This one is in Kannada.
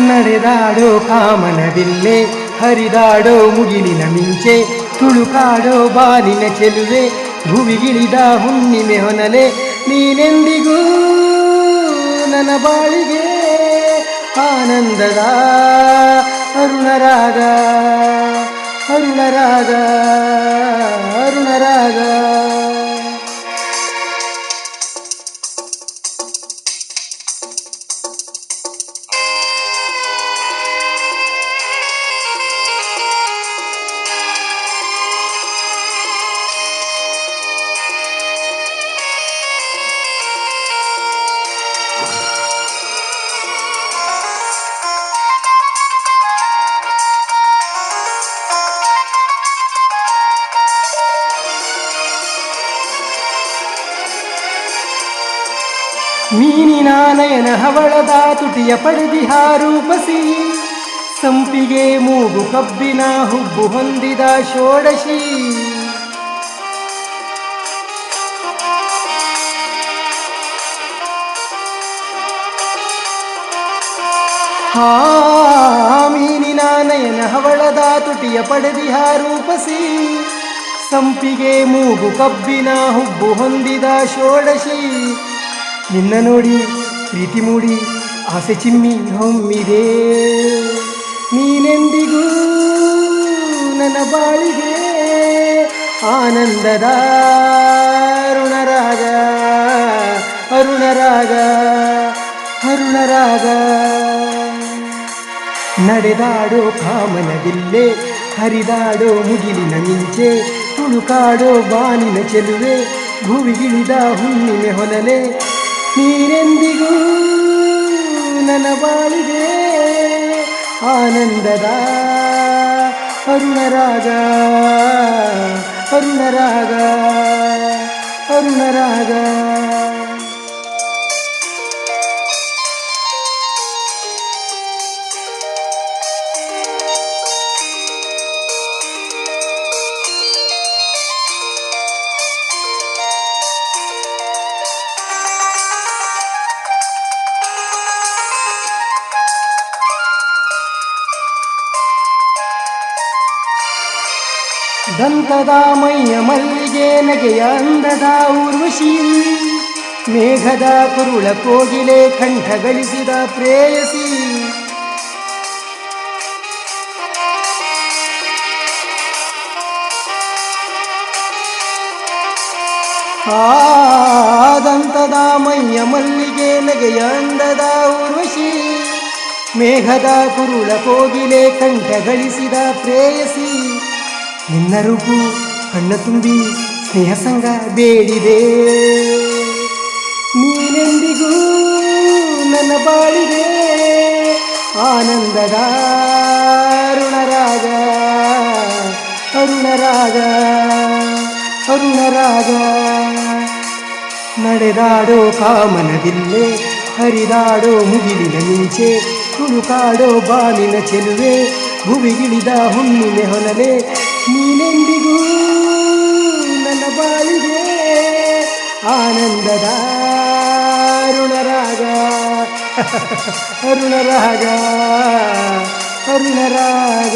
ನಡೆದಾಡೋ ಕಾಮನವಿಲ್ಲೆ ಹರಿದಾಡೋ ಮುಗಿಲಿನ ಮಿಂಚೆ ತುಳುಕಾಡೋ ಬಾಲಿನ ಚೆಲುವೆ ಭುವಿಗಿಳಿದ ಹುಣ್ಣಿಮೆ ಹೊನಲೆ ನೀನೆಂದಿಗೂ ನನ್ನ ಬಾಳಿಗೆ ಆನಂದದ ಅರುಣರಾಗ ಅರುಣರಾಗ ಅರುಣರಾಗ ಮೀನಿನ ನಯನ ಹವಳದ ತುಟಿಯ ಪಡೆದಿಹ ರೂಪಸಿ ಸಂಪಿಗೆ ಮೂಗು ಕಬ್ಬಿನ ಹುಬ್ಬು ಹೊಂದಿದ ಷೋಡಶಿ ಮೀನಿನ ನಯನ ಹವಳದ ತುಟಿಯ ಪಡೆದಿಹ ರೂಪಸಿ ಸಂಪಿಗೆ ಮೂಗು ಕಬ್ಬಿನ ಹುಬ್ಬು ಹೊಂದಿದ ಷೋಡಶಿ ನಿನ್ನ ನೋಡಿ ಪ್ರೀತಿ ಮೂಡಿ ಆಸೆ ಚಿಮ್ಮಿ ಹೊಮ್ಮಿದೆ ನೀನೆಂದಿಗೂ ನನ್ನ ಬಾಳಿಗೆ ಆನಂದದ ಅರುಣರಾಗ ಅರುಣರಾಗ ಅರುಣರಾಗ ನಡೆದಾಡೋ ಕಾಮನವಿಲ್ಲೆ ಹರಿದಾಡೋ ಮುಗಿಲಿನ ಮಿಂಚೆ ತುಳುಕಾಡೋ ಬಾನಿನ ಚೆಲುವೆ ಭುವಿಗಿಳಿದ ಹುಣ್ಣಿಮೆ ಹೊನಲೆ ನೀನೆಂದಿಗೂ ನನ್ನ ಬಾಳಿಗೆ ಆನಂದದ ಅರುಣರಾಗ ಅರುಣರಾಗ ಅರುಣರಾಗ ದಂತದ ಮೈಯ ಮಲ್ಲಿಗೆ ನಗೆಯ ಅಂದದ ಊರ್ವಶಿ ಮೇಘದ ಕುರುಳ ಕೋಗಿಲೆ ಕಂಠ ಗಳಿಸಿದ ಪ್ರೇಯಸಿ ದಂತದ ಮೈಯ ಮಲ್ಲಿಗೆ ನಗೆಯ ಅಂದದ ಊರ್ವಶಿ ಮೇಘದ ಕುರುಳ ಕೋಗಿಲೆ ಕಂಠ ಗಳಿಸಿದ ಪ್ರೇಯಸಿ ನಿನ್ನ ರೂಪು ಕಣ್ಣ ತುಂಬಿ ಸ್ನೇಹ ಸಂಗ ಬೇಡಿದೆ ನೀನೆಂದಿಗೂ ನನ್ನ ಬಾಳಿಗೆ ಆನಂದದ ಅರುಣರಾಗ ಅರುಣರಾಗ ಅರುಣರಾಗ ನಡೆದಾಡೋ ಕಾಮನವಿಲ್ಲೆ ಹರಿದಾಡೋ ಮುಗಿಲಿನ ಮಿಂಚೆ ತುಳುಕಾಡೋ ಬಾಲಿನ ಚೆಲುವೆ ಭುವಿಗಿಳಿದ ಹುಣ್ಣಿಮೆ ಹೊನಲೆ ನೀನೆಂದಿಗೂ ನನ್ನ ಬಾಳಿಗೆ ಆನಂದದ ಅರುಣರಾಗ ಅರುಣರಾಗ ಅರುಣರಾಗ